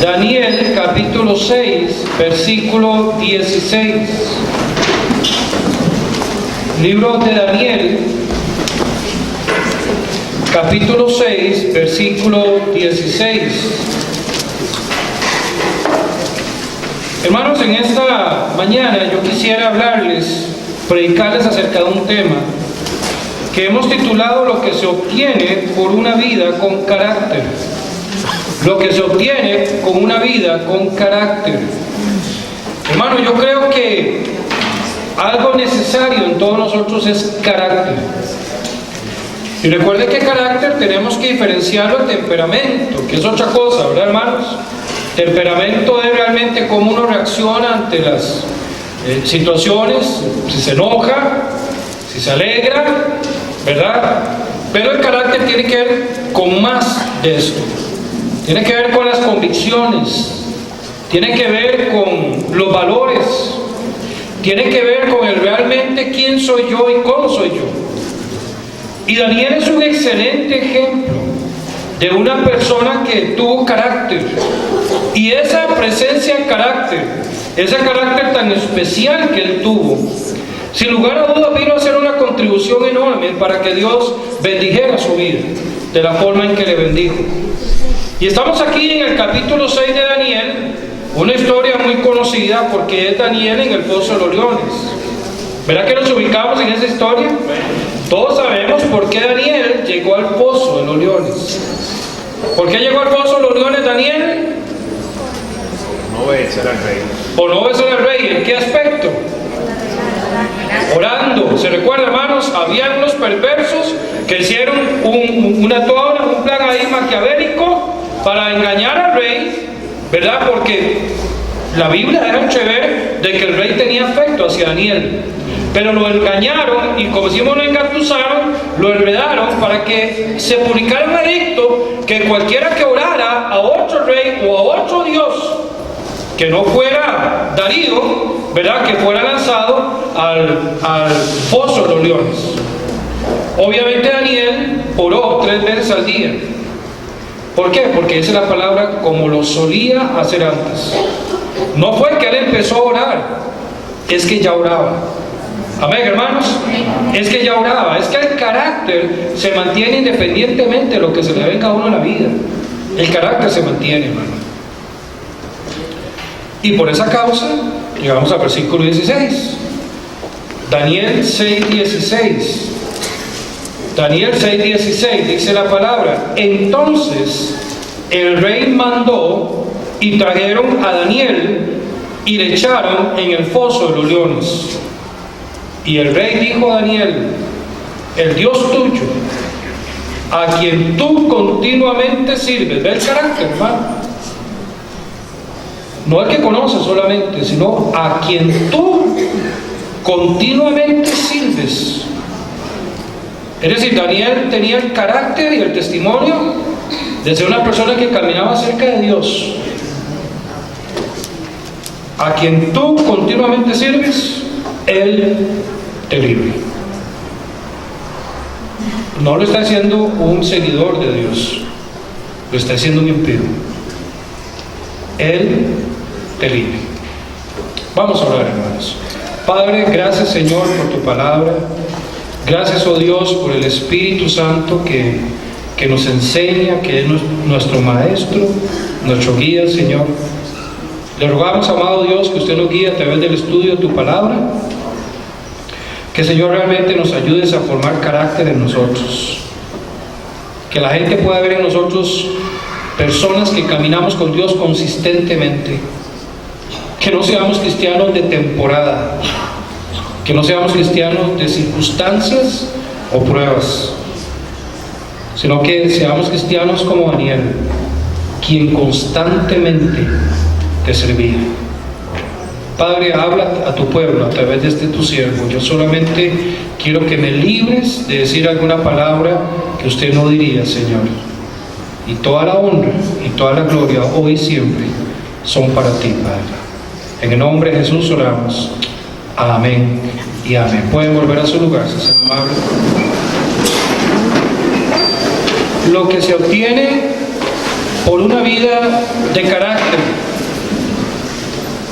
Daniel capítulo 6, versículo 16. Libro de Daniel, capítulo 6, versículo 16. Hermanos, en esta mañana yo quisiera predicarles acerca de un tema que hemos titulado lo que se obtiene por una vida con carácter. Lo que se obtiene con una vida con carácter. Hermano, yo creo que algo necesario en todos nosotros es carácter. Y recuerde que carácter tenemos que diferenciarlo de temperamento, que es otra cosa, ¿verdad, hermanos? Temperamento es realmente cómo uno reacciona ante las situaciones, si se enoja, si se alegra, ¿verdad? Pero el carácter tiene que ver con más de esto. Tiene que ver con las convicciones, tiene que ver con los valores, tiene que ver con el realmente quién soy yo y cómo soy yo. Y Daniel es un excelente ejemplo de una persona que tuvo carácter. Y esa presencia de carácter, ese carácter tan especial que él tuvo, sin lugar a dudas vino a hacer una contribución enorme para que Dios bendijera su vida de la forma en que le bendijo. Y estamos aquí en el capítulo 6 de Daniel, una historia muy conocida porque es Daniel en el pozo de los leones. ¿Verdad que nos ubicamos en esa historia? Todos sabemos por qué Daniel llegó al pozo de los leones. ¿Por qué llegó al pozo de los leones Daniel? No obedecer al rey. Por no obedecer al rey. ¿En qué aspecto? Orando. ¿Se recuerda, hermanos? Había unos perversos que hicieron un plan ahí maquiavélico para engañar al rey, ¿verdad? Porque la Biblia deja entrever de que el rey tenía afecto hacia Daniel, pero lo engañaron y, como decimos, lo engatusaron, lo enredaron para que se publicara un edicto que cualquiera que orara a otro rey o a otro dios que no fuera Darío, ¿verdad?, que fuera lanzado al foso de los leones. Obviamente Daniel oró 3 veces al día. ¿Por qué? Porque esa es la palabra como lo solía hacer antes. No fue que él empezó a orar, es que ya oraba. Amén, hermanos. Es que ya oraba. Es que el carácter se mantiene independientemente de lo que se le venga a uno en la vida. El carácter se mantiene, hermano. Y por esa causa llegamos al versículo 16. Daniel 6:16. Daniel 6:16 dice la palabra: entonces el rey mandó y trajeron a Daniel y le echaron en el foso de los leones. Y el rey dijo a Daniel: el Dios tuyo, a quien tú continuamente sirves. Ve el carácter, hermano. No el que conoces solamente, sino a quien tú continuamente sirves. Es decir, Daniel tenía el carácter y el testimonio de ser una persona que caminaba cerca de Dios. A quien tú continuamente sirves, Él te libre. No lo está haciendo un seguidor de Dios, lo está haciendo un impío. Él te libre. Vamos a orar, hermanos. Padre, gracias, Señor, por tu palabra. Gracias, oh Dios, por el Espíritu Santo que nos enseña, que es nuestro Maestro, nuestro guía, Señor. Le rogamos, amado Dios, que usted nos guíe a través del estudio de tu palabra. Que, Señor, realmente nos ayudes a formar carácter en nosotros. Que la gente pueda ver en nosotros personas que caminamos con Dios consistentemente. Que no seamos cristianos de temporada. Que no seamos cristianos de circunstancias o pruebas, sino que seamos cristianos como Daniel, quien constantemente te servía. Padre, habla a tu pueblo a través de este tu siervo. Yo solamente quiero que me libres de decir alguna palabra que usted no diría, Señor. Y toda la honra y toda la gloria hoy y siempre son para ti, Padre. En el nombre de Jesús oramos. Amén y amén. Pueden volver a su lugar, si sean amables. Lo que se obtiene por una vida de carácter.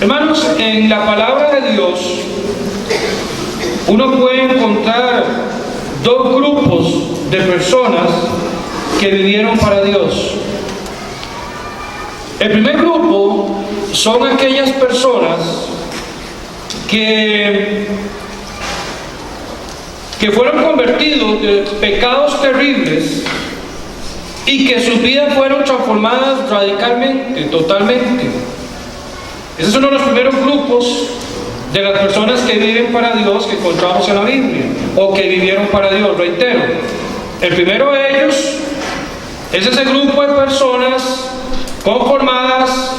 Hermanos, en la palabra de Dios uno puede encontrar dos grupos de personas que vivieron para Dios. El primer grupo son aquellas personas que fueron convertidos de pecados terribles y que sus vidas fueron transformadas radicalmente, totalmente. Ese es uno de los primeros grupos de las personas que viven para Dios que encontramos en la Biblia, o que vivieron para Dios, reitero. El primero de ellos es ese grupo de personas conformadas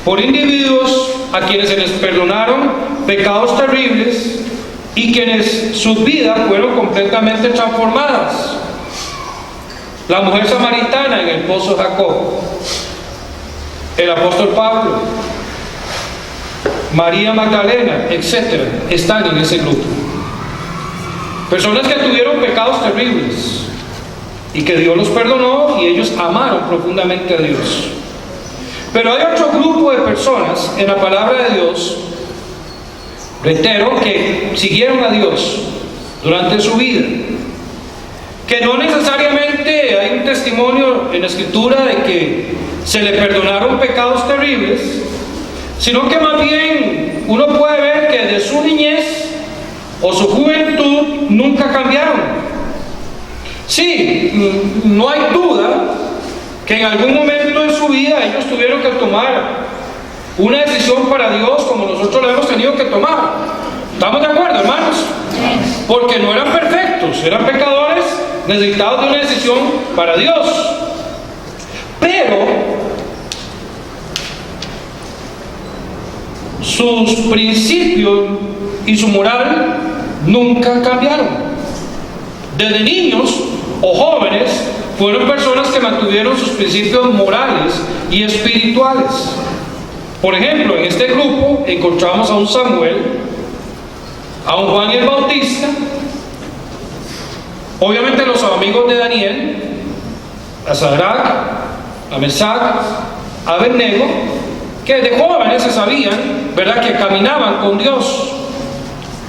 por individuos a quienes se les perdonaron pecados terribles y quienes sus vidas fueron completamente transformadas. La mujer samaritana en el pozo de Jacob, el apóstol Pablo, María Magdalena, etcétera, están en ese grupo. Personas que tuvieron pecados terribles y que Dios los perdonó y ellos amaron profundamente a Dios. Pero hay otro grupo de personas en la palabra de Dios, reitero, que siguieron a Dios durante su vida, que no necesariamente hay un testimonio en la Escritura de que se le perdonaron pecados terribles, sino que más bien uno puede ver que de su niñez o su juventud nunca cambiaron. Sí, no hay duda que en algún momento de su vida ellos tuvieron que tomar una decisión para Dios como nosotros la hemos tenido que tomar. ¿Estamos de acuerdo, hermanos? Porque no eran perfectos, eran pecadores necesitados de una decisión para Dios. Pero sus principios y su moral nunca cambiaron. Desde niños o jóvenes fueron personas que mantuvieron sus principios morales y espirituales. Por ejemplo, en este grupo encontramos a un Samuel, a un Juan el Bautista, obviamente los amigos de Daniel, a Sadrach, a Mesach, a Abednego, que de jóvenes se sabían, ¿verdad?, que caminaban con Dios.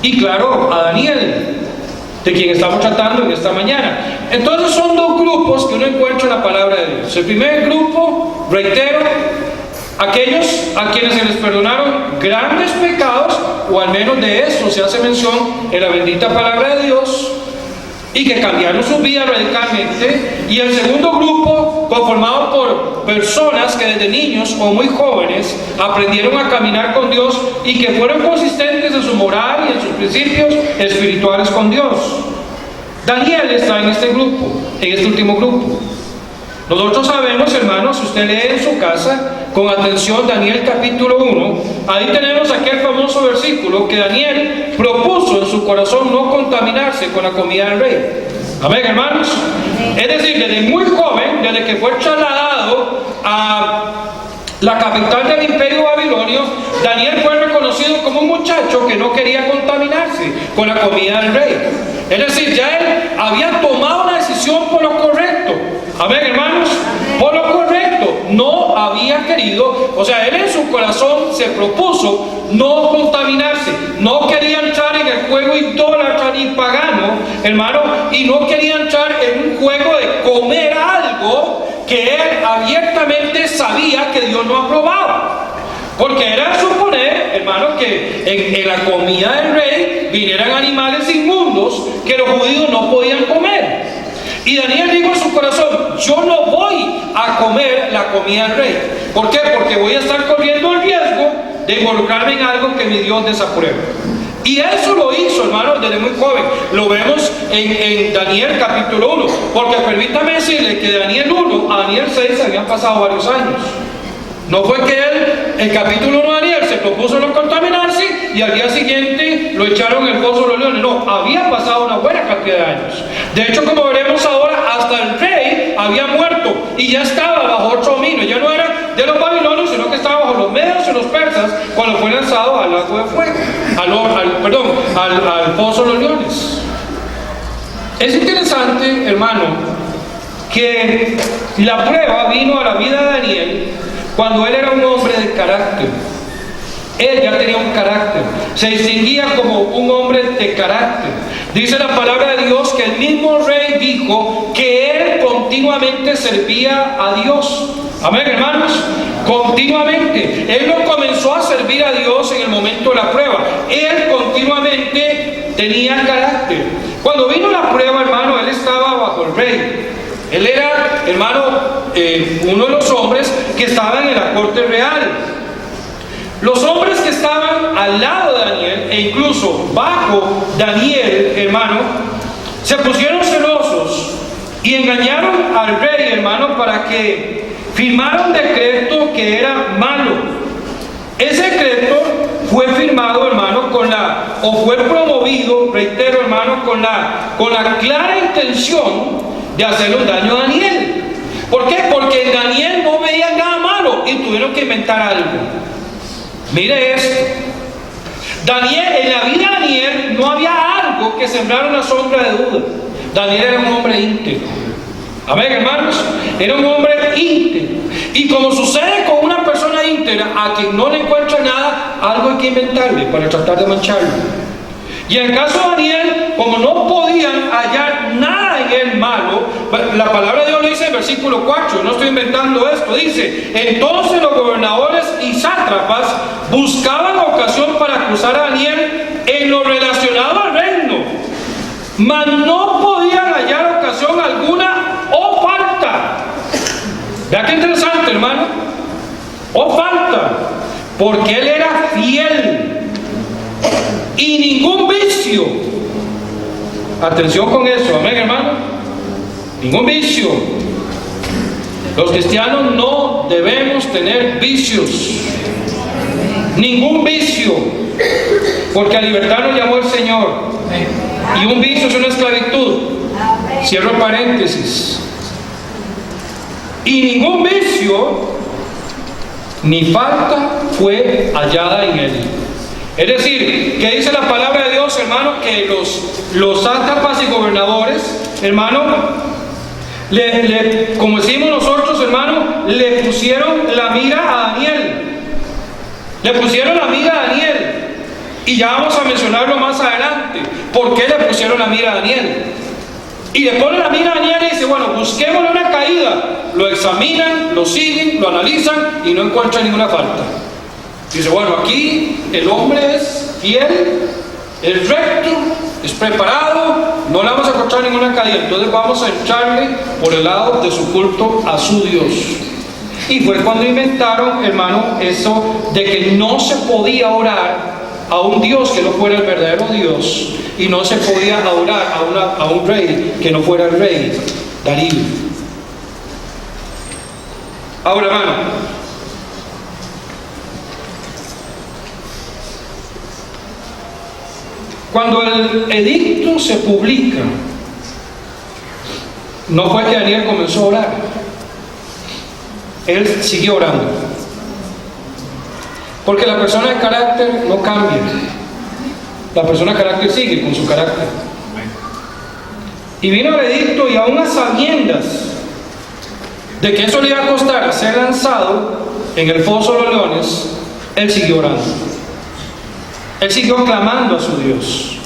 Y claro, a Daniel, de quien estamos tratando en esta mañana. Entonces son dos grupos que uno encuentra en la palabra de Dios. El primer grupo, reitero, aquellos a quienes se les perdonaron grandes pecados, o al menos de eso se hace mención en la bendita palabra de Dios, y que cambiaron su vida radicalmente. Y el segundo grupo, conformado por personas que desde niños o muy jóvenes aprendieron a caminar con Dios y que fueron consistentes en su moral y en sus principios espirituales con Dios. Daniel está en este grupo, en este último grupo. Nosotros sabemos, hermanos, si usted lee en su casa con atención Daniel capítulo 1, ahí tenemos aquel famoso versículo que Daniel propuso en su corazón no contaminarse con la comida del rey. Amén, hermanos. Es decir, desde muy joven, desde que fue trasladado a la capital del imperio babilonio, Daniel fue reconocido como un muchacho que no quería contaminarse con la comida del rey. Es decir, ya él había tomado una decisión por lo correcto. Amén, hermanos. Por lo correcto, no había querido, o sea, él en su corazón se propuso no contaminarse, no quería entrar en el juego idólatra ni pagano, hermano, y no quería entrar en un juego de comer algo que él abiertamente sabía que Dios no aprobaba. Porque era suponer, hermano, que en la comida del rey vinieran animales inmundos que los judíos no podían comer. Y Daniel dijo en su corazón: yo no voy a comer la comida del rey. ¿Por qué? Porque voy a estar corriendo el riesgo de involucrarme en algo que mi Dios desaprueba. Y eso lo hizo, hermano, desde muy joven. Lo vemos en Daniel capítulo 1. Porque permítame decirle que de Daniel 1 a Daniel 6 habían pasado varios años. No fue que él, en capítulo 1 de Daniel, se propuso no contaminarse y al día siguiente lo echaron en el pozo de los leones. No, había pasado una buena cantidad de años. De hecho, como veremos ahora, hasta el rey había muerto y ya estaba bajo otro dominio. Ya no era de los babilonios, sino que estaba bajo los medios y los persas cuando fue lanzado al lago de fuego, al pozo de los leones. Es interesante, hermano, que la prueba vino a la vida de Daniel cuando él era un hombre de carácter. Él ya tenía un carácter, se distinguía como un hombre de carácter. Dice la palabra de Dios que el mismo rey dijo que él continuamente servía a Dios. Amén, hermanos, continuamente. Él no comenzó a servir a Dios en el momento de la prueba. Él continuamente tenía carácter. Cuando vino la prueba, hermano, él estaba bajo el rey. Él era, hermano, uno de los hombres que estaban en la corte real. Los hombres que estaban al lado de Daniel e incluso bajo Daniel, hermano, se pusieron celosos y engañaron al rey, hermano, para que firmara un decreto que era malo. Ese decreto fue firmado, hermano, fue promovido, reitero, hermano, con la clara intención de hacerle un daño a Daniel. ¿Por qué? Porque en Daniel no veían nada malo y tuvieron que inventar algo. Mire esto. Daniel, en la vida de Daniel no había algo que sembrara una sombra de duda. Daniel era un hombre íntegro. Amén, hermanos. Era un hombre íntegro. Y como sucede con una persona íntegra, a quien no le encuentra nada, algo hay que inventarle para tratar de mancharlo. Y en el caso de Daniel, como no podían hallar nada en él malo, la palabra de Dios lo dice en versículo 4, no estoy inventando esto, dice: entonces los gobernadores y sátrapas buscaban ocasión para acusar a Daniel en lo relacionado al reino, mas no podían hallar ocasión alguna o falta. Vea qué interesante, hermano. O falta, porque él era fiel y ningún vicio. Atención con eso, amén, hermano. Ningún vicio. Los cristianos no debemos tener vicios. Ningún vicio. Porque a libertad nos llamó el Señor. Y un vicio es una esclavitud. Cierro paréntesis. Y ningún vicio ni falta fue hallada en él. Es decir, que dice la palabra de Dios, hermano, que los sátrapas y gobernadores, hermano, como decimos nosotros, hermano, le pusieron la mira a Daniel. Le pusieron la mira a Daniel. Y ya vamos a mencionarlo más adelante. ¿Por qué le pusieron la mira a Daniel? Y le ponen la mira a Daniel y dice: bueno, busquémosle una caída. Lo examinan, lo siguen, lo analizan y no encuentran ninguna falta. Dice: bueno, aquí el hombre es fiel, es recto, es preparado, no le vamos a encontrar ninguna caída, entonces vamos a echarle por el lado de su culto a su Dios. Y fue cuando inventaron, hermano, eso de que no se podía orar a un Dios que no fuera el verdadero Dios, y no se podía adorar a un rey que no fuera el rey Darío. Ahora, hermano, cuando el edicto se publica, no fue que Daniel comenzó a orar. Él siguió orando. Porque la persona de carácter no cambia. La persona de carácter sigue con su carácter. Y vino el edicto, y aún a sabiendas de que eso le iba a costar ser lanzado en el foso de los leones, él siguió orando. Él siguió clamando a su Dios.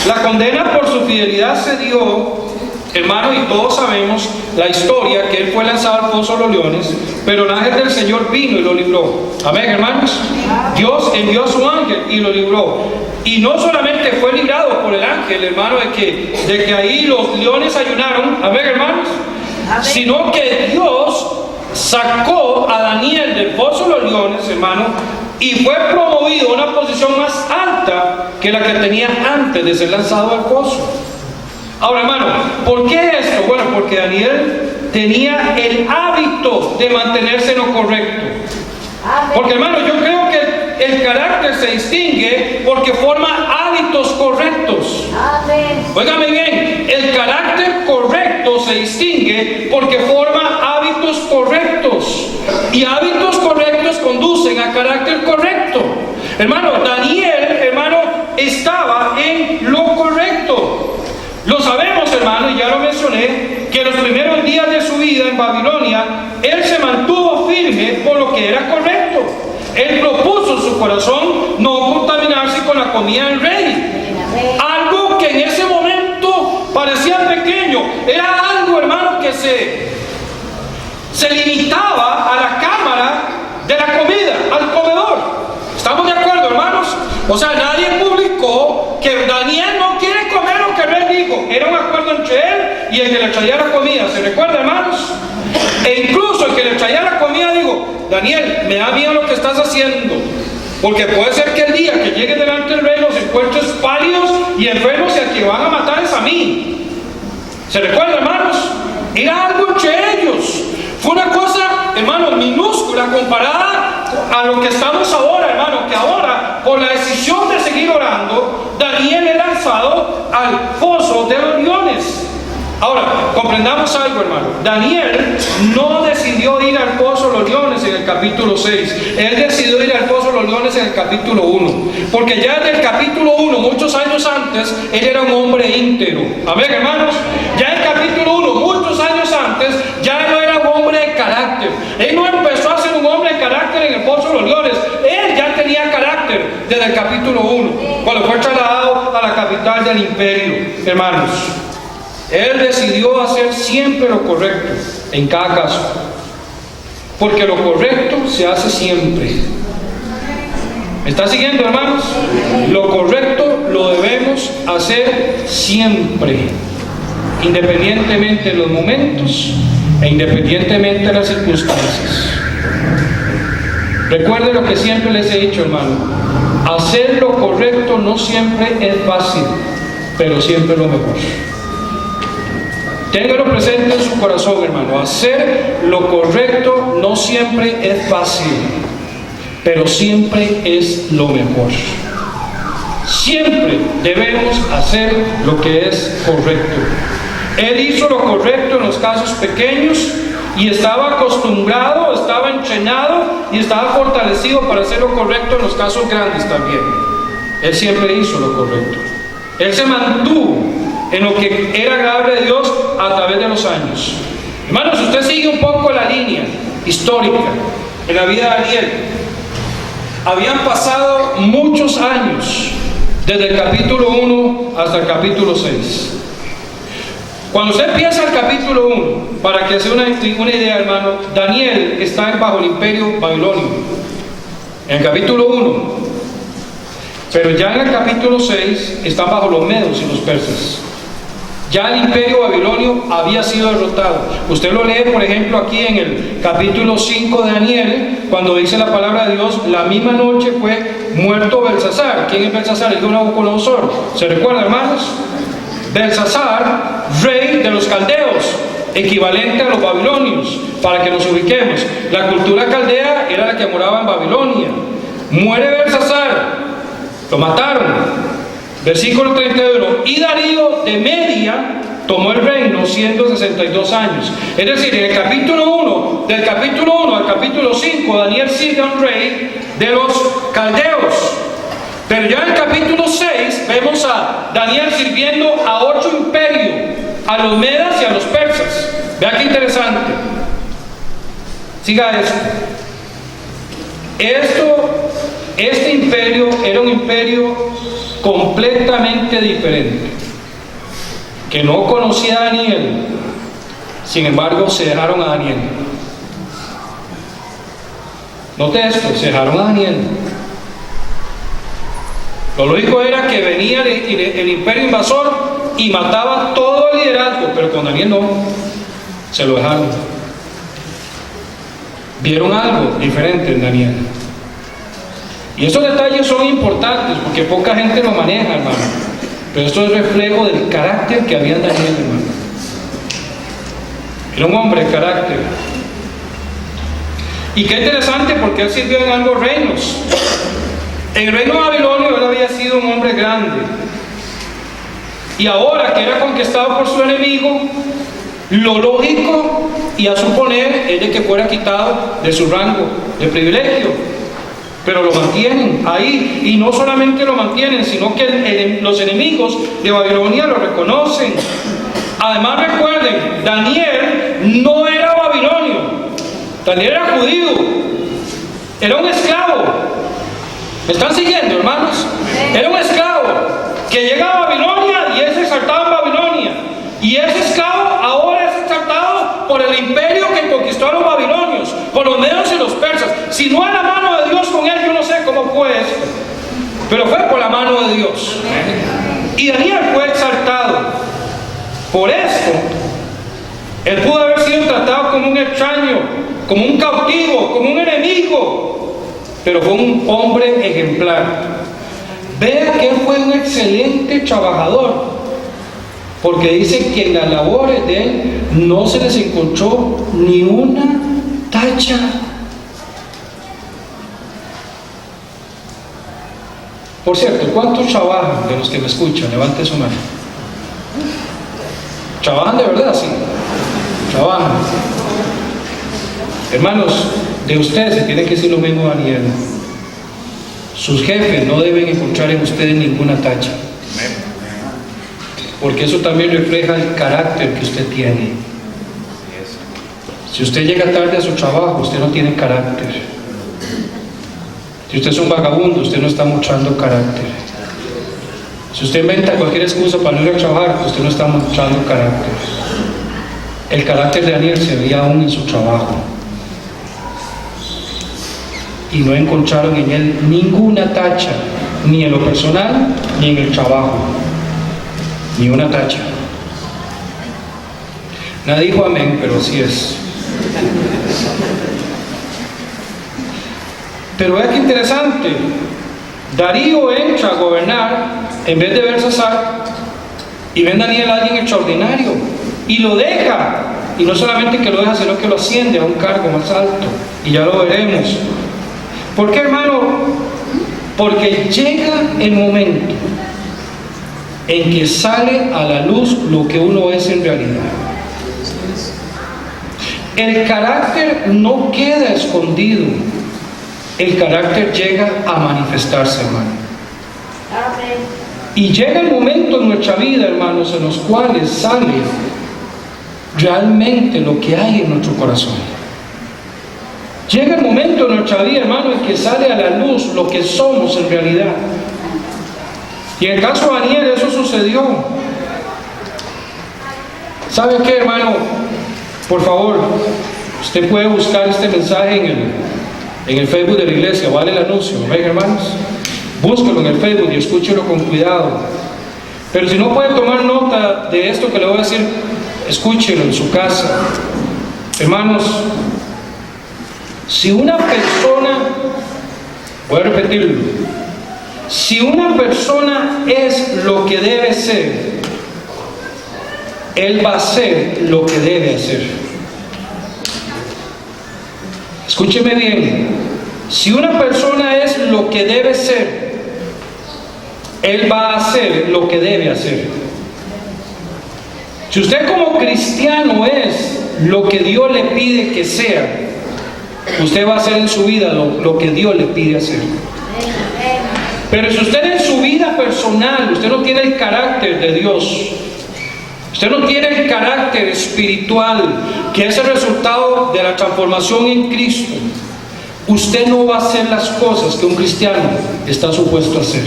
La condena por su fidelidad se dio, hermano, y todos sabemos la historia, que él fue lanzado al foso de los leones, pero el ángel del Señor vino y lo libró. Amén, hermanos. Dios envió a su ángel y lo libró. Y no solamente fue librado por el ángel, hermano, de que ahí los leones ayunaron, amén, hermanos, sino que Dios sacó a Daniel del foso de los leones, hermano, y fue promovido a una posición más alta que la que tenía antes de ser lanzado al foso. Ahora, hermano, ¿por qué esto? Bueno, porque Daniel tenía el hábito de mantenerse en lo correcto. Porque, hermano, yo creo que el carácter se distingue porque forma hábitos correctos. Óigame bien, el carácter correcto se distingue porque forma hábitos correctos. Y hábitos correctos conducen a carácter correcto. Hermano, Daniel, hermano, estaba en lo correcto. Lo sabemos, hermano, y ya lo mencioné, que en los primeros días de su vida en Babilonia, él se mantuvo firme por lo que era correcto. Él propuso en su corazón no contaminarse con la comida del rey. Algo que en ese momento parecía pequeño, era algo, hermano, que se limitaba a la cámara de la comida, al comedor. ¿Estamos de acuerdo, hermanos? O sea, nadie publicó que Daniel no quiere comer lo que el rey dijo. Era un acuerdo entre él y el que le traía la comida. ¿Se recuerda, hermanos? E incluso el que le traía la comida dijo: Daniel, me da miedo lo que estás haciendo, porque puede ser que el día que llegue delante del rey los encuentres pálidos y enfermos y al que van a matar es a mí. ¿Se recuerda, hermanos? Era algo entre ellos. Fue una cosa, hermanos, minúscula comparada a lo que estamos ahora, hermanos, que ahora, por la decisión de seguir orando, Daniel es lanzado al foso de los leones. Ahora, comprendamos algo, hermano. Daniel no decidió ir al pozo de los leones en el capítulo 6. Él decidió ir al pozo de los leones en el capítulo 1. Porque ya en el capítulo 1, muchos años antes, él era un hombre íntegro. Amén, hermanos. Ya en el capítulo 1, muchos años antes, ya no era un hombre de carácter. Él no empezó a ser un hombre de carácter en el pozo de los leones. Él ya tenía carácter desde el capítulo 1, cuando fue trasladado a la capital del imperio, hermanos. Él decidió hacer siempre lo correcto, en cada caso. Porque lo correcto se hace siempre. ¿Me está siguiendo, hermanos? Lo correcto lo debemos hacer siempre, independientemente de los momentos e independientemente de las circunstancias. Recuerde lo que siempre les he dicho, hermano. Hacer lo correcto no siempre es fácil, pero siempre es lo mejor. Téngalo presente en su corazón, hermano. Hacer lo correcto no siempre es fácil, pero siempre es lo mejor. Siempre debemos hacer lo que es correcto. Él hizo lo correcto en los casos pequeños y estaba acostumbrado, estaba entrenado y estaba fortalecido para hacer lo correcto en los casos grandes también. Él siempre hizo lo correcto. Él se mantuvo en lo que era agradable de Dios a través de los años. Hermanos, si usted sigue un poco la línea histórica en la vida de Daniel, habían pasado muchos años desde el capítulo 1 hasta el capítulo 6. Cuando usted empieza el capítulo 1, para que se una idea, hermano, Daniel está bajo el imperio babilonio, en el capítulo 1. Pero ya en el capítulo 6 están bajo los medos y los persas. Ya el imperio babilonio había sido derrotado. Usted lo lee, por ejemplo, aquí en el capítulo 5 de Daniel, cuando dice la palabra de Dios: la misma noche fue muerto Belsasar. ¿Quién es Belsasar? El de Nabucodonosor. ¿Se recuerda, hermanos? Belsasar, rey de los caldeos, equivalente a los babilonios, para que nos ubiquemos. La cultura caldea era la que moraba en Babilonia. Muere Belsasar, lo mataron. Versículo 31. Y Darío de Media tomó el reino siendo 62 años. Es decir, en el capítulo 1, del capítulo 1 al capítulo 5, Daniel sigue a un rey de los caldeos. Pero ya en el capítulo 6 vemos a Daniel sirviendo a 8 imperios, a los medas y a los persas. Vea qué interesante. Siga esto. Este imperio era un imperio completamente diferente, que no conocía a Daniel. Sin embargo, se dejaron a Daniel. Note esto, se dejaron a Daniel. Lo lógico era que venía el imperio invasor y mataba todo el liderazgo, pero con Daniel no, se lo dejaron. Vieron algo diferente en Daniel. Y estos detalles son importantes porque poca gente lo maneja, hermano. Pero esto es reflejo del carácter que había en Daniel, hermano. Era un hombre de carácter. Y qué interesante, porque él sirvió en ambos reinos. En el reino babilonio él había sido un hombre grande. Y ahora que era conquistado por su enemigo, lo lógico y a suponer es de que fuera quitado de su rango de privilegio. Pero lo mantienen ahí, y no solamente lo mantienen, sino que los enemigos de Babilonia lo reconocen. Además, recuerden, Daniel no era babilonio. Daniel era judío, era un esclavo. ¿Me están siguiendo, hermanos? Era un esclavo que llega a Babilonia y es exaltado en Babilonia. Y ese esclavo ahora es exaltado por el imperio que conquistó a los babilonios, por los medos y los persas. Si no es la mano de Dios con él, yo no sé cómo fue esto, pero fue por la mano de Dios. Y Daniel fue exaltado. Por esto, él pudo haber sido tratado como un extraño, como un cautivo, como un enemigo, pero fue un hombre ejemplar. Vea que él fue un excelente trabajador, porque dice que en las labores de él no se les encontró ni una tacha. Por cierto, ¿cuántos trabajan de los que me escuchan? Levante su mano. ¿Trabajan de verdad? Sí. Trabajan. Hermanos, de ustedes se tiene que decir lo mismo a Daniel. Sus jefes no deben encontrar en ustedes ninguna tacha, porque eso también refleja el carácter que usted tiene. Si usted llega tarde a su trabajo, usted no tiene carácter. Si usted es un vagabundo, usted no está mostrando carácter. Si usted inventa cualquier excusa para no ir a trabajar, usted no está mostrando carácter. El carácter de Daniel se veía aún en su trabajo. Y no encontraron en él ninguna tacha, ni en lo personal, ni en el trabajo. Ni una tacha. Nadie dijo amén, pero así es. Pero vea qué interesante. Darío entra a gobernar en vez de Belsasar, y ven Daniel a alguien extraordinario y lo deja. Y no solamente que lo deja, sino que lo asciende a un cargo más alto, y ya lo veremos. ¿Por qué, hermano? Porque llega el momento en que sale a la luz lo que uno es en realidad. El carácter no queda escondido. El carácter llega a manifestarse, hermano. Y llega el momento en nuestra vida, hermanos, en los cuales sale realmente lo que hay en nuestro corazón. Llega el momento en nuestra vida, hermano, en que sale a la luz lo que somos en realidad. Y en el caso de Daniel eso sucedió. ¿Sabe qué, hermano? Por favor, usted puede buscar este mensaje en el Facebook de la iglesia, vale el anuncio, ¿ven, hermanos? Búsquelo en el Facebook y escúchelo con cuidado. Pero si no puede tomar nota de esto que le voy a decir, escúchelo en su casa. Hermanos, si una persona, voy a repetirlo, si una persona es lo que debe ser, él va a ser lo que debe hacer. Escúcheme bien. Si una persona es lo que debe ser, él va a hacer lo que debe hacer. Si usted como cristiano es lo que Dios le pide que sea, usted va a hacer en su vida lo que Dios le pide hacer. Pero si usted en su vida personal, usted no tiene el carácter de Dios, usted no tiene el carácter espiritual, que es el resultado de la transformación en Cristo, usted no va a hacer las cosas que un cristiano está supuesto a hacer.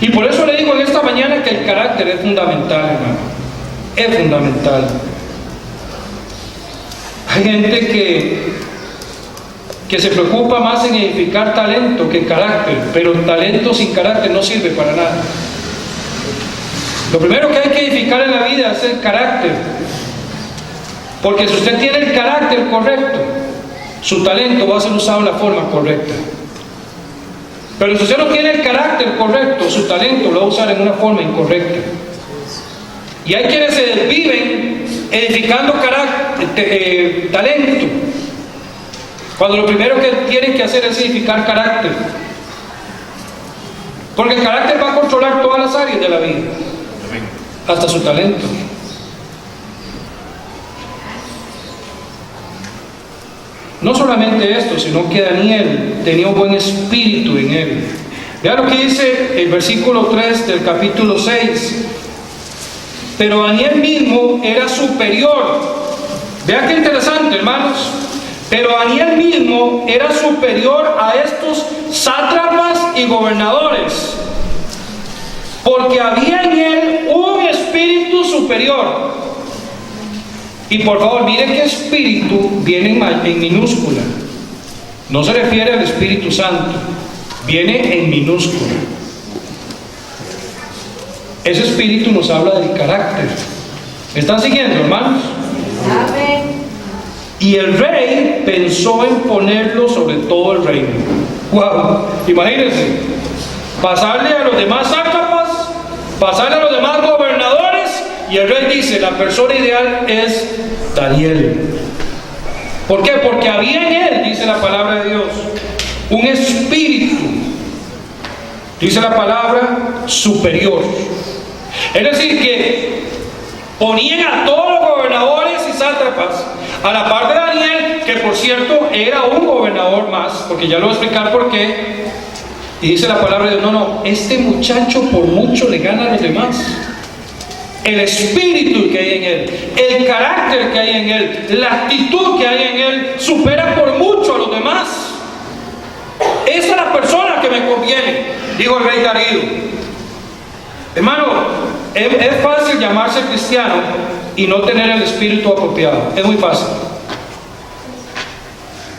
Y por eso le digo en esta mañana que el carácter es fundamental, hermano. Es fundamental. Hay gente que se preocupa más en edificar talento que carácter, pero talento sin carácter no sirve para nada. Lo primero que hay que edificar en la vida es el carácter, porque si usted tiene el carácter correcto, su talento va a ser usado en la forma correcta. Pero si usted no tiene el carácter correcto, su talento lo va a usar en una forma incorrecta. Y hay quienes se desviven edificando talento, cuando lo primero que tienen que hacer es edificar carácter, porque el carácter va a controlar todas las áreas de la vida, hasta su talento. No solamente esto, sino que Daniel tenía un buen espíritu en él. Vea lo que dice el versículo 3 del capítulo 6. Pero Daniel mismo era superior. Vea qué interesante, hermanos. Pero Daniel mismo era superior a estos sátrapas y gobernadores, porque había en él un espíritu superior. Y por favor, miren que espíritu viene en minúscula. No se refiere al Espíritu Santo, viene en minúscula. Ese espíritu nos habla del carácter. ¿Me están siguiendo, hermanos? Amén. Y el rey pensó en ponerlo sobre todo el reino. ¡Wow! Imagínense, pasarle a los demás sátrapas, pasarle a los demás gobernadores, y el rey dice, la persona ideal es Daniel. ¿Por qué? Porque había en él, dice la palabra de Dios, un espíritu, dice la palabra, superior. Es decir, que ponían a todos los gobernadores y sátrapas a la par de Daniel, que por cierto era un gobernador más, porque ya lo voy a explicar por qué. Y dice la palabra de Dios, no, este muchacho por mucho le gana a los demás. El espíritu que hay en él, el carácter que hay en él, la actitud que hay en él, supera por mucho a los demás. Esa es la persona que me conviene, dijo el rey Darío. Hermano, es fácil llamarse cristiano y no tener el espíritu apropiado. Es muy fácil.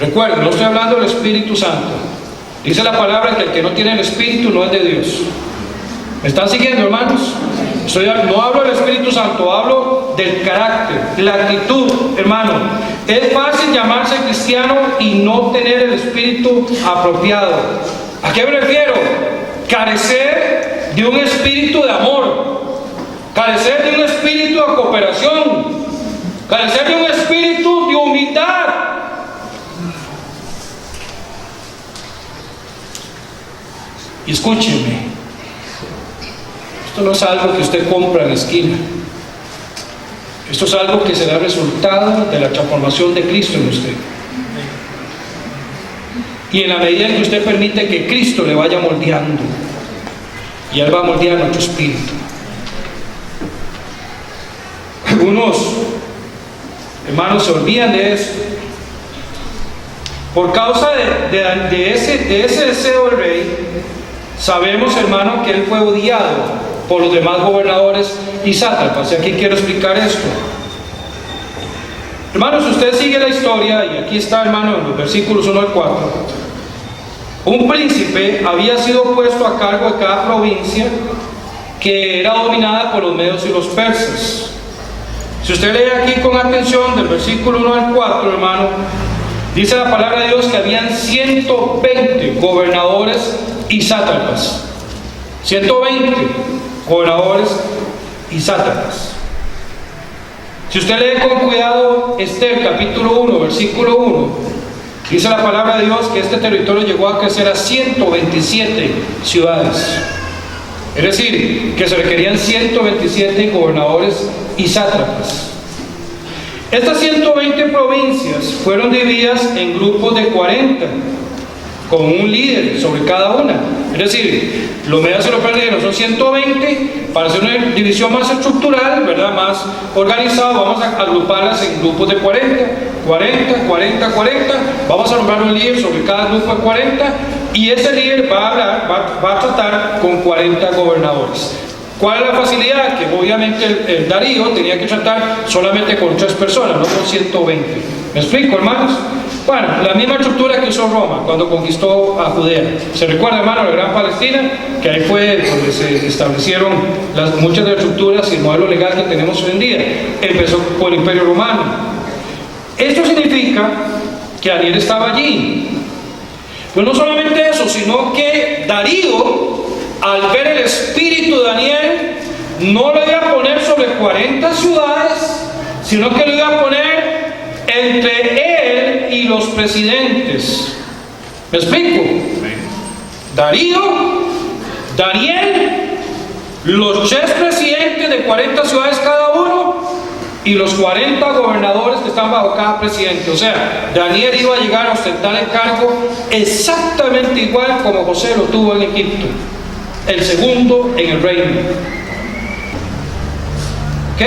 Recuerden, no estoy hablando del Espíritu Santo. Dice la palabra que el que no tiene el espíritu no es de Dios. ¿Me están siguiendo, hermanos? No hablo del Espíritu Santo, hablo del carácter, la actitud, hermano. Es fácil llamarse cristiano y no tener el espíritu apropiado. ¿A qué me refiero? Carecer de un espíritu de amor, carecer de un espíritu de cooperación, carecer de un espíritu de humildad. Y escúcheme, esto no es algo que usted compra en la esquina. Esto es algo que será resultado de la transformación de Cristo en usted. Y en la medida en que usted permite que Cristo le vaya moldeando, y Él va a moldear nuestro espíritu. Algunos hermanos se olvidan de eso. Por causa de ese deseo del rey, sabemos, hermano, que él fue odiado por los demás gobernadores y sátrapas. Y aquí quiero explicar esto. Hermanos, si usted sigue la historia, y aquí está, hermano, en los versículos 1 al 4, un príncipe había sido puesto a cargo de cada provincia que era dominada por los medos y los persas. Si usted lee aquí con atención del versículo 1 al 4, hermano, dice la palabra de Dios que habían 120 gobernadores y sátrapas. 120 gobernadores y sátrapas. Si usted lee con cuidado Esther capítulo 1, versículo 1, dice la palabra de Dios que este territorio llegó a crecer a 127 ciudades. Es decir, que se requerían 127 gobernadores y sátrapas. Estas 120 provincias fueron divididas en grupos de 40, con un líder sobre cada una. Es decir, los medos y los persas son 120, para hacer una división más estructural, ¿verdad?, más organizada, vamos a agruparlas en grupos de 40, 40, 40, 40, vamos a nombrar un líder sobre cada grupo de 40, y ese líder va a hablar, va a tratar con 40 gobernadores. ¿Cuál es la facilidad? Que obviamente el Darío tenía que tratar solamente con 3 personas, no con 120. ¿Me explico, hermanos? Bueno, la misma estructura que usó Roma cuando conquistó a Judea. ¿Se recuerda, hermano, la Gran Palestina? Que ahí fue donde se establecieron muchas de las estructuras y el modelo legal que tenemos hoy en día. Empezó por el Imperio Romano. Esto significa que Daniel estaba allí. Pues no solamente eso, sino que Darío, al ver el espíritu de Daniel, no lo iba a poner sobre 40 ciudades, sino que lo iba a poner entre él y los presidentes. ¿Me explico? Darío, Daniel, los 3 presidentes de 40 ciudades cada uno, y los 40 gobernadores que están bajo cada presidente. O sea, Daniel iba a llegar a ostentar el cargo exactamente igual como José lo tuvo en Egipto, el segundo en el reino. ¿Ok?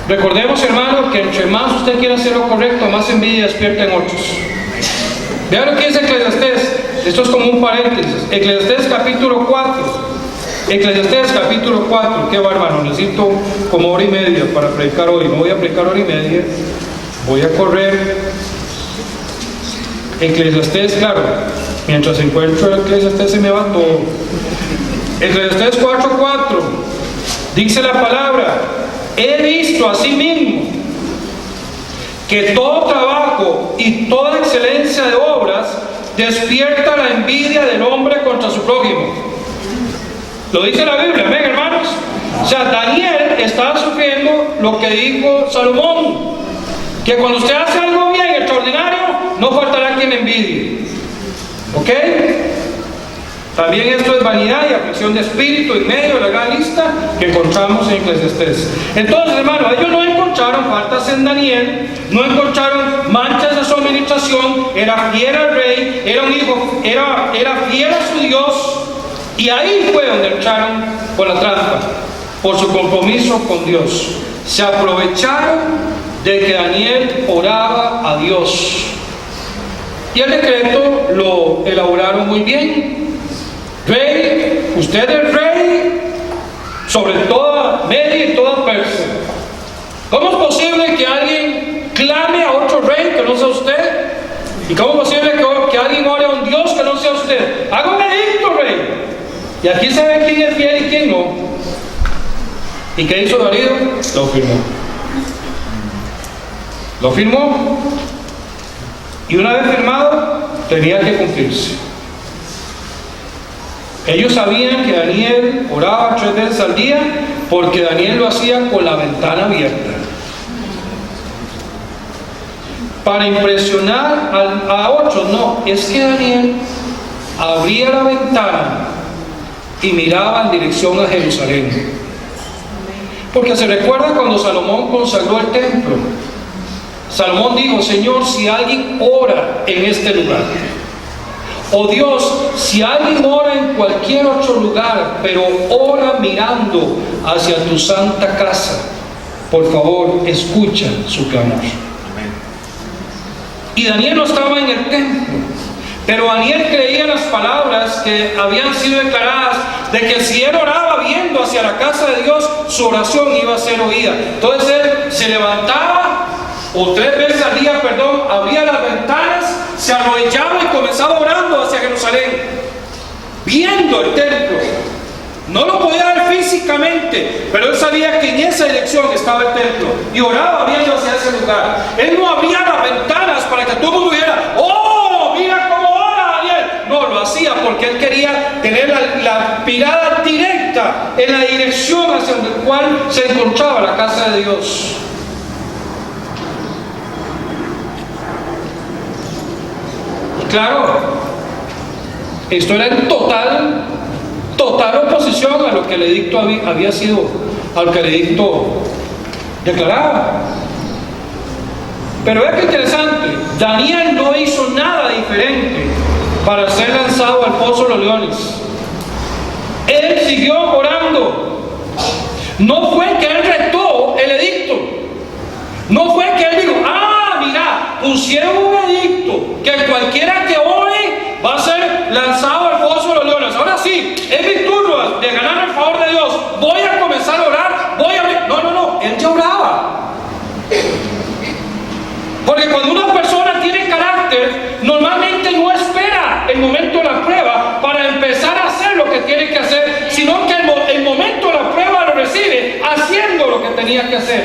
Recordemos, hermano, que entre más usted quiera hacer lo correcto, más envidia despierta en otros. Vean lo que dice Eclesiastés. Esto es como un paréntesis. Eclesiastés capítulo 4. Eclesiastés capítulo 4. Qué bárbaro, necesito como hora y media para predicar hoy. No voy a predicar hora y media, voy a correr. Eclesiastés, claro, mientras encuentro el Eclesiastés se me va todo. Eclesiastés 4:4 dice la palabra: he visto asimismo que todo trabajo y toda excelencia de obras despierta la envidia del hombre contra su prójimo. Lo dice la Biblia, amén, hermanos. O sea, Daniel estaba sufriendo lo que dijo Salomón, que cuando usted hace algo bien, extraordinario, no faltará quien envidie. ¿Ok? También esto es vanidad y aflicción de espíritu en medio de la gran lista que encontramos en Eclesiastés. Entonces, hermano, ellos no encontraron faltas en Daniel, no encontraron manchas de su administración, era fiel al rey, era un hijo, era fiel a su Dios, y ahí fue donde echaron por la trampa, por su compromiso con Dios. Se aprovecharon de que Daniel oraba a Dios, y el decreto lo elaboraron muy bien. Rey, usted es rey sobre toda Media y toda Persia. ¿Cómo es posible que alguien clame a otro rey que no sea usted? ¿Y cómo es posible que alguien ore a un Dios que no sea usted? Haga un edicto, rey. Y aquí se ve quién es fiel y quién no. ¿Y qué hizo Darío? Lo firmó. Lo firmó. Y una vez firmado, tenía que cumplirse. Ellos sabían que Daniel oraba 3 veces al día, porque Daniel lo hacía con la ventana abierta. Para impresionar a otros, no, es que Daniel abría la ventana y miraba en dirección a Jerusalén. Porque se recuerda cuando Salomón consagró el templo. Salomón dijo: Señor, si alguien ora en este lugar, oh Dios, si alguien ora en cualquier otro lugar, pero ora mirando hacia tu santa casa, por favor, escucha su clamor. Y Daniel no estaba en el templo, pero Daniel creía las palabras que habían sido declaradas de que si él oraba viendo hacia la casa de Dios, su oración iba a ser oída. Entonces él se levantaba, o 3 veces al día, abría las ventanas, se arrodillaba y comenzaba orando hacia Jerusalén, viendo el templo. No lo podía ver físicamente, pero él sabía que en esa dirección estaba el templo y oraba viendo hacia ese lugar. Él no abría las ventanas para que todo el mundo viera: ¡oh, mira cómo ora Daniel! No, lo hacía porque él quería tener la mirada directa en la dirección hacia la cual se encontraba la casa de Dios. Claro, esto era en total oposición a lo que el edicto había sido, al que el edicto declaraba. Pero vean qué interesante, Daniel no hizo nada diferente para ser lanzado al pozo de los leones. Él siguió orando. No fue que él retó el edicto, no fue que él dijo: mira, pusieron un edicto que cualquiera que ore va a ser lanzado al pozo de los leones. Ahora sí, es mi turno de ganar el favor de Dios. Voy a comenzar a orar, No, él ya oraba. Porque cuando una persona tiene carácter, normalmente no espera el momento de la prueba para empezar a hacer lo que tiene que hacer, sino que el momento de la prueba lo recibe haciendo lo que tenía que hacer.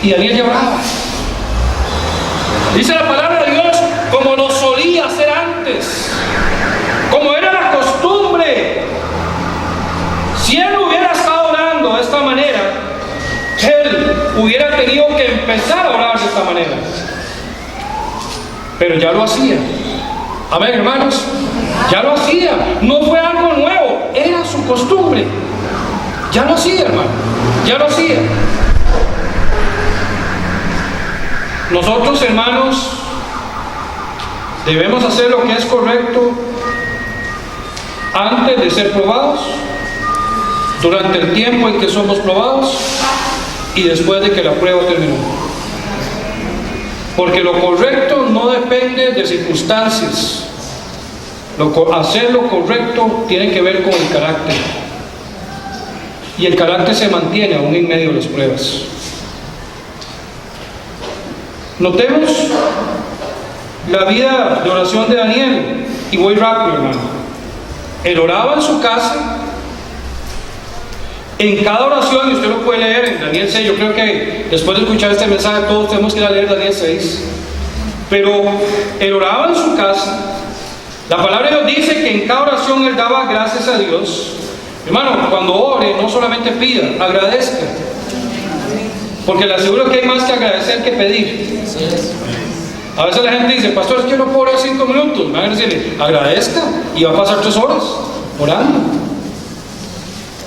Y Daniel lloraba. Dice la palabra de Dios, como lo solía hacer antes, como era la costumbre. Si él hubiera estado orando de esta manera, él hubiera tenido que empezar a orar de esta manera. Pero ya lo hacía. Amén, hermanos. Ya lo hacía. No fue algo nuevo, era su costumbre. Ya lo hacía, hermano. Ya lo hacía. Nosotros, hermanos, debemos hacer lo que es correcto antes de ser probados. durante el tiempo en que somos probados y después de que la prueba terminó. Porque lo correcto no depende de circunstancias. Hacer lo correcto tiene que ver con el carácter. Y el carácter se mantiene aún en medio de las pruebas. Notemos la vida de oración de Daniel. Y voy rápido, hermano. Él oraba en su casa. En cada oración, y usted lo puede leer en Daniel 6, yo creo que después de escuchar este mensaje todos tenemos que ir a leer Daniel 6. Pero él oraba en su casa. La palabra de Dios dice que en cada oración él daba gracias a Dios. Hermano, cuando ore, no solamente pida, agradezca. Porque le aseguro que hay más que agradecer que pedir. A veces la gente dice, pastor, es que no puedo orar 5 minutos. Me van a decirle, agradezca, y va a pasar 3 horas orando.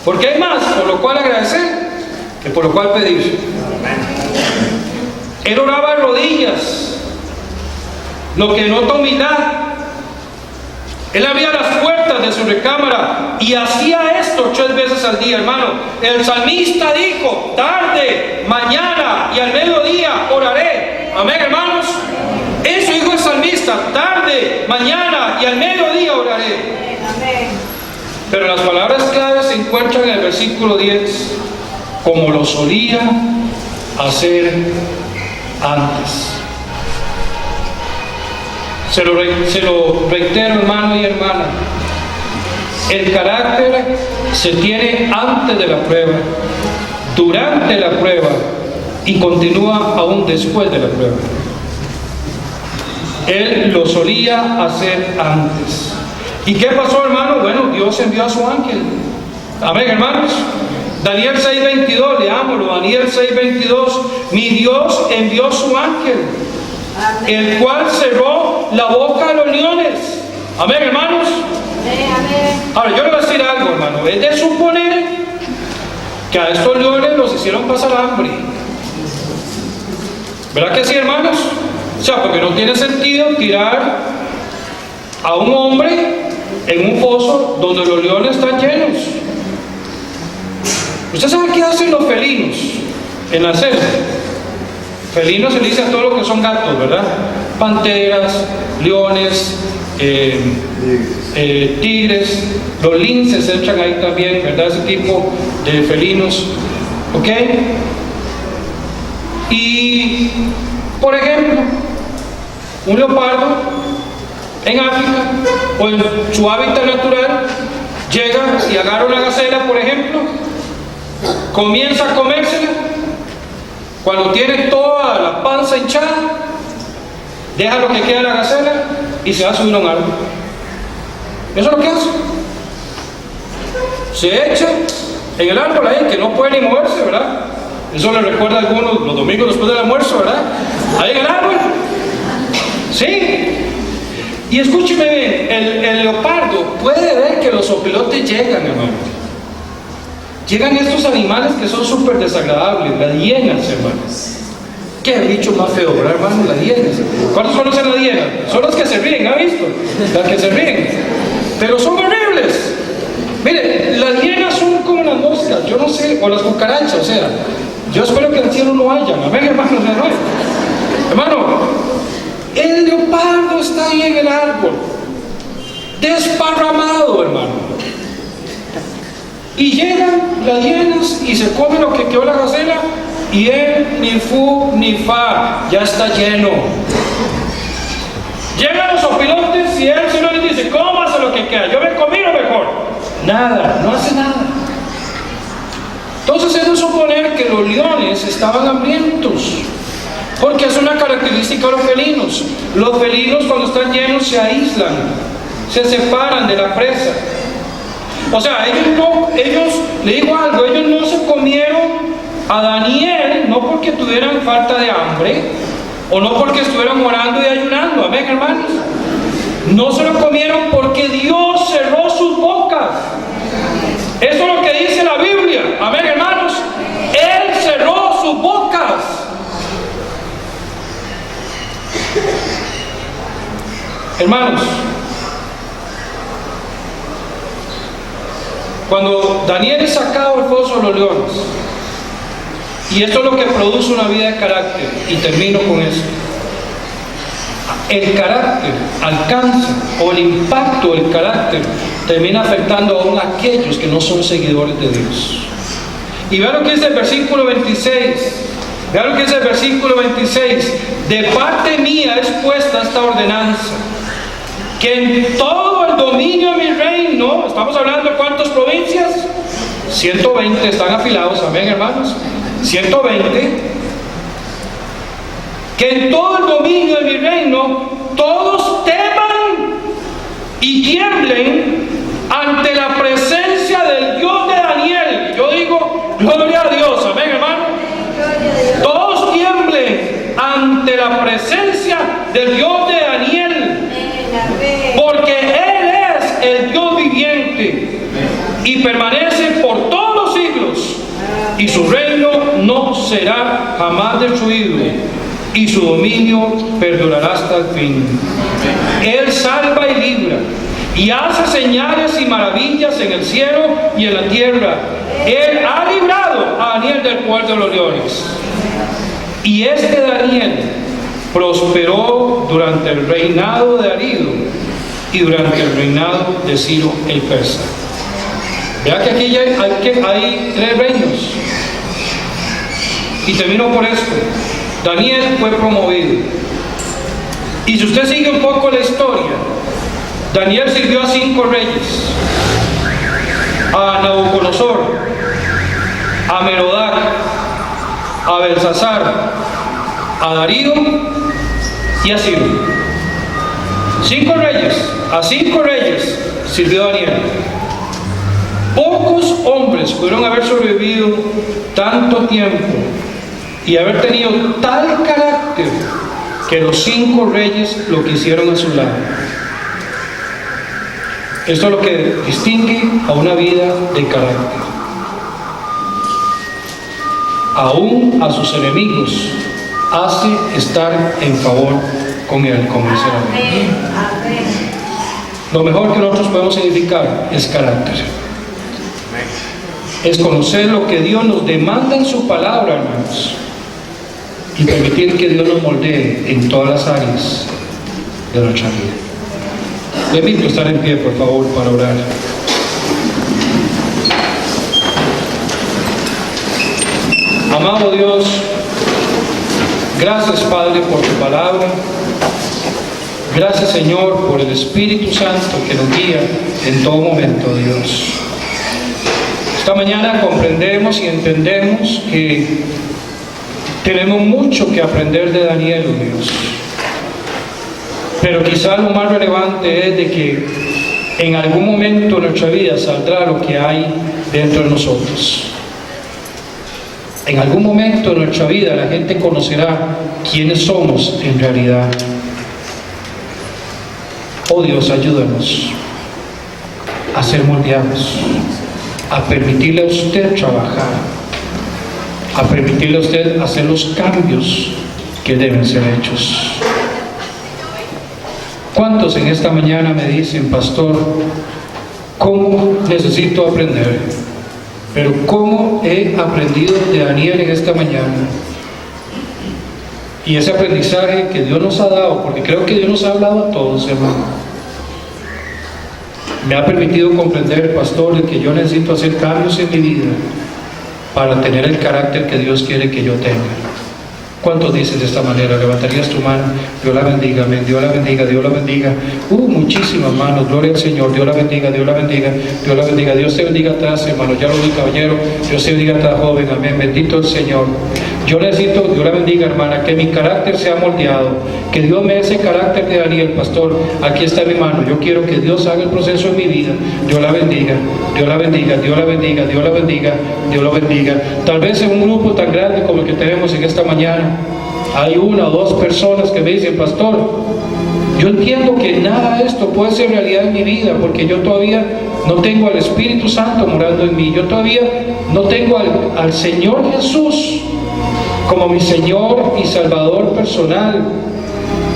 Porque hay más por lo cual agradecer que por lo cual pedir. Él oraba de rodillas, lo que denota humildad. Él abría las puertas de su recámara y hacía esto 3 veces al día, hermano. El salmista dijo, tarde, mañana y al mediodía oraré. Amén, hermanos. Eso dijo el salmista, tarde, mañana y al mediodía oraré. Amén. Pero las palabras claves se encuentran en el versículo 10, como lo solía hacer antes. Se lo reitero, hermano y hermana. El carácter se tiene antes de la prueba, durante la prueba y continúa aún después de la prueba. Él lo solía hacer antes. ¿Y qué pasó, hermano? Bueno, Dios envió a su ángel. Amén, hermanos. Daniel 6:22, leámoslo. Daniel 6:22. Mi Dios envió su ángel, el cual cerró la boca de los leones. Amén, hermanos. Ahora, yo le voy a decir algo, hermano. Es de suponer que a estos leones los hicieron pasar hambre. ¿Verdad que sí, hermanos? O sea, porque no tiene sentido tirar a un hombre en un pozo donde los leones están llenos. ¿Usted sabe qué hacen los felinos en la selva? Felinos se le dice a todo lo que son gatos, ¿verdad? Panteras, leones, tigres, los linces entran ahí también, ¿verdad? Ese tipo de felinos, ¿ok? Y, por ejemplo, un leopardo en África o en su hábitat natural llega y agarra una gacela, por ejemplo, comienza a comérsela. Cuando tiene toda la panza hinchada, deja lo que queda de la gacela y se va a subir a un árbol. Eso es lo que hace. Se echa en el árbol ahí, que no puede ni moverse, ¿verdad? Eso le recuerda a algunos los domingos después del almuerzo, ¿verdad? Ahí en el árbol. Sí. Y escúcheme bien, el leopardo puede ver que los opilotes llegan, hermano. Llegan estos animales que son súper desagradables, las hienas, hermanos. Qué bicho más feo, ¿verdad, hermano? Las hienas. ¿Cuántos conocen las hienas? Son los que se ríen, ¿ha visto? Las que se ríen. Pero son horribles. Mire, las hienas son como las moscas, yo no sé, o las cucarachas, o sea, yo espero que en el cielo no hayan. Amén, hermano. Hermano, el leopardo está ahí en el árbol, desparramado, hermano. Y llegan las hienas y se comen lo que quedó la gacela, y él ni fu ni fa, ya está lleno. Llegan los opilotes y él solo les dice, cómase lo que queda, yo me comí lo mejor. Nada, no hace nada. Entonces es de suponer que los leones estaban hambrientos, porque es una característica de los felinos. Los felinos cuando están llenos se aíslan, se separan de la presa. O sea, ellos, le digo algo, ellos no se comieron a Daniel no porque tuvieran falta de hambre o no porque estuvieran orando y ayunando. Amén, hermanos. No se lo comieron porque Dios cerró sus bocas. Eso es lo que dice la Biblia. Amén, hermanos. Él cerró sus bocas. Hermanos, Cuando Daniel es sacado del foso de los leones, y esto es lo que produce una vida de carácter, y termino con esto. El carácter alcanza, o el impacto del carácter termina afectando aún a aquellos que no son seguidores de Dios. Y vean lo que dice el versículo 26. Vean lo que dice el versículo 26. De parte mía es puesta esta ordenanza, que en todo el dominio de mi reino, estamos hablando de ¿cuántas provincias? 120, están afilados, amén, hermanos. 120. Que en todo el dominio de mi reino todos teman y tiemblen ante la presencia del Dios de Daniel. Yo digo, gloria a Dios, amén, hermano. Todos tiemblen ante la presencia del Dios de Daniel, porque Él es el Dios viviente y permanece por todos los siglos, y su reino no será jamás destruido, y su dominio perdurará hasta el fin. Él salva y libra, y hace señales y maravillas en el cielo y en la tierra. Él ha librado a Daniel del poder de los leones. Y este Daniel prosperó durante el reinado de Darío y durante el reinado de Ciro el persa. Vea que aquí hay 3 reinos. Y termino por esto. Daniel fue promovido. Y si usted sigue un poco la historia, Daniel sirvió a 5 reyes: a Nabucodonosor, a Merodac, a Belsasar, a Darío y a Ciro. 5 reyes, a 5 reyes sirvió Daniel. Pocos hombres pudieron haber sobrevivido tanto tiempo y haber tenido tal carácter que los 5 reyes lo quisieron a su lado. Esto es lo que distingue a una vida de carácter. Aún a sus enemigos hace estar en favor con él, como dice la Biblia. Lo mejor que nosotros podemos edificar es carácter. Es conocer lo que Dios nos demanda en su palabra, hermanos, y permitir que Dios nos moldee en todas las áreas de nuestra vida. Le invito a estar en pie, por favor, para orar. Amado Dios, gracias, Padre, por tu palabra. Gracias, Señor, por el Espíritu Santo que nos guía en todo momento, Dios. Esta mañana comprendemos y entendemos que tenemos mucho que aprender de Daniel, Dios. Pero quizá lo más relevante es de que en algún momento de nuestra vida saldrá lo que hay dentro de nosotros. En algún momento de nuestra vida la gente conocerá quiénes somos en realidad. Oh Dios, ayúdanos a ser moldeados, a permitirle a usted trabajar, a permitirle a usted hacer los cambios que deben ser hechos. ¿Cuántos en esta mañana me dicen, pastor, cómo necesito aprender? Pero ¿cómo he aprendido de Daniel en esta mañana? Y ese aprendizaje que Dios nos ha dado, porque creo que Dios nos ha hablado a todos, hermano, me ha permitido comprender, pastor, de que yo necesito hacer cambios en mi vida para tener el carácter que Dios quiere que yo tenga. ¿Cuántos dicen de esta manera? Levantarías tu mano. Dios la bendiga, amén. Dios la bendiga, Dios la bendiga. Muchísimas manos. Gloria al Señor. Dios la bendiga, Dios la bendiga, Dios la bendiga. Dios te bendiga atrás, hermano. Ya lo vi, caballero. Dios te bendiga atrás, joven. Amén. Bendito el Señor. Yo necesito, Dios la bendiga, hermana, que mi carácter sea moldeado. Que Dios me dé ese carácter de Daniel, pastor. Aquí está mi mano. Yo quiero que Dios haga el proceso en mi vida. Dios la bendiga, Dios la bendiga, Dios la bendiga, Dios la bendiga, Dios la bendiga. Tal vez en un grupo tan grande como el que tenemos en esta mañana, hay 1 o 2 personas que me dicen, pastor, yo entiendo que nada de esto puede ser realidad en mi vida, porque yo todavía no tengo al Espíritu Santo morando en mí. Yo todavía no tengo al Señor Jesús como mi Señor y Salvador personal.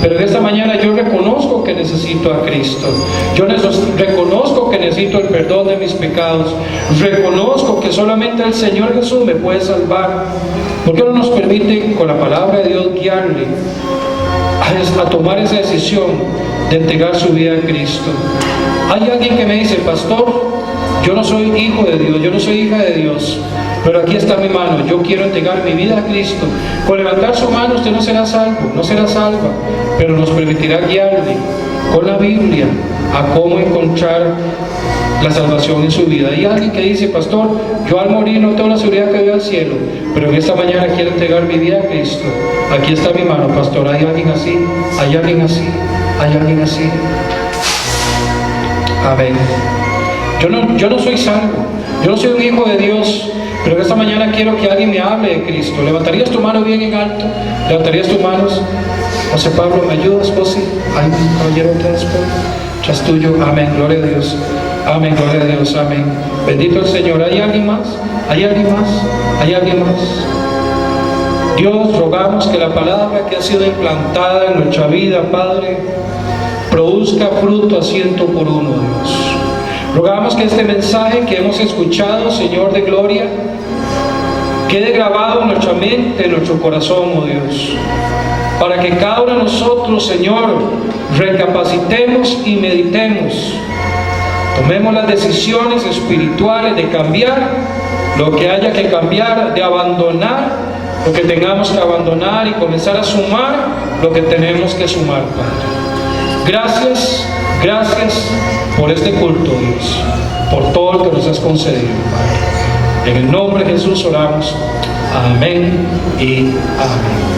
Pero en esta mañana yo reconozco que necesito a Cristo. Yo reconozco que necesito el perdón de mis pecados. Reconozco que solamente el Señor Jesús me puede salvar. ¿Por qué no nos permite con la palabra de Dios guiarle a tomar esa decisión de entregar su vida a Cristo? Hay alguien que me dice: pastor, yo no soy hijo de Dios, yo no soy hija de Dios, pero aquí está mi mano, yo quiero entregar mi vida a Cristo. Con levantar su mano usted no será salvo, no será salva, pero nos permitirá guiarle con la Biblia a cómo encontrar la salvación en su vida. Hay alguien que dice: pastor, yo al morir no tengo la seguridad que voy al cielo, pero en esta mañana quiero entregar mi vida a Cristo. Aquí está mi mano, pastor. ¿Hay alguien así? ¿Hay alguien así? ¿Hay alguien así? Amén. Yo no soy salvo, yo no soy un hijo de Dios, pero esta mañana quiero que alguien me hable de Cristo. ¿Levantarías tu mano bien en alto? ¿Levantarías tus manos? José Pablo, ¿me ayudas, José? Hay un caballero tras tuyo. Amén, gloria a Dios. Amén, gloria a Dios, amén. Bendito el Señor. ¿Hay alguien más? ¿Hay alguien más? ¿Hay alguien más? Dios, rogamos que la palabra que ha sido implantada en nuestra vida, Padre, produzca fruto a 100 por 1, Dios. Rogamos que este mensaje que hemos escuchado, Señor de gloria, quede grabado en nuestra mente, en nuestro corazón, oh Dios, para que cada uno de nosotros, Señor, recapacitemos y meditemos, tomemos las decisiones espirituales de cambiar lo que haya que cambiar, de abandonar lo que tengamos que abandonar y comenzar a sumar lo que tenemos que sumar, Padre. Gracias, gracias por este culto, Dios, por todo lo que nos has concedido, Padre. En el nombre de Jesús oramos. Amén y amén.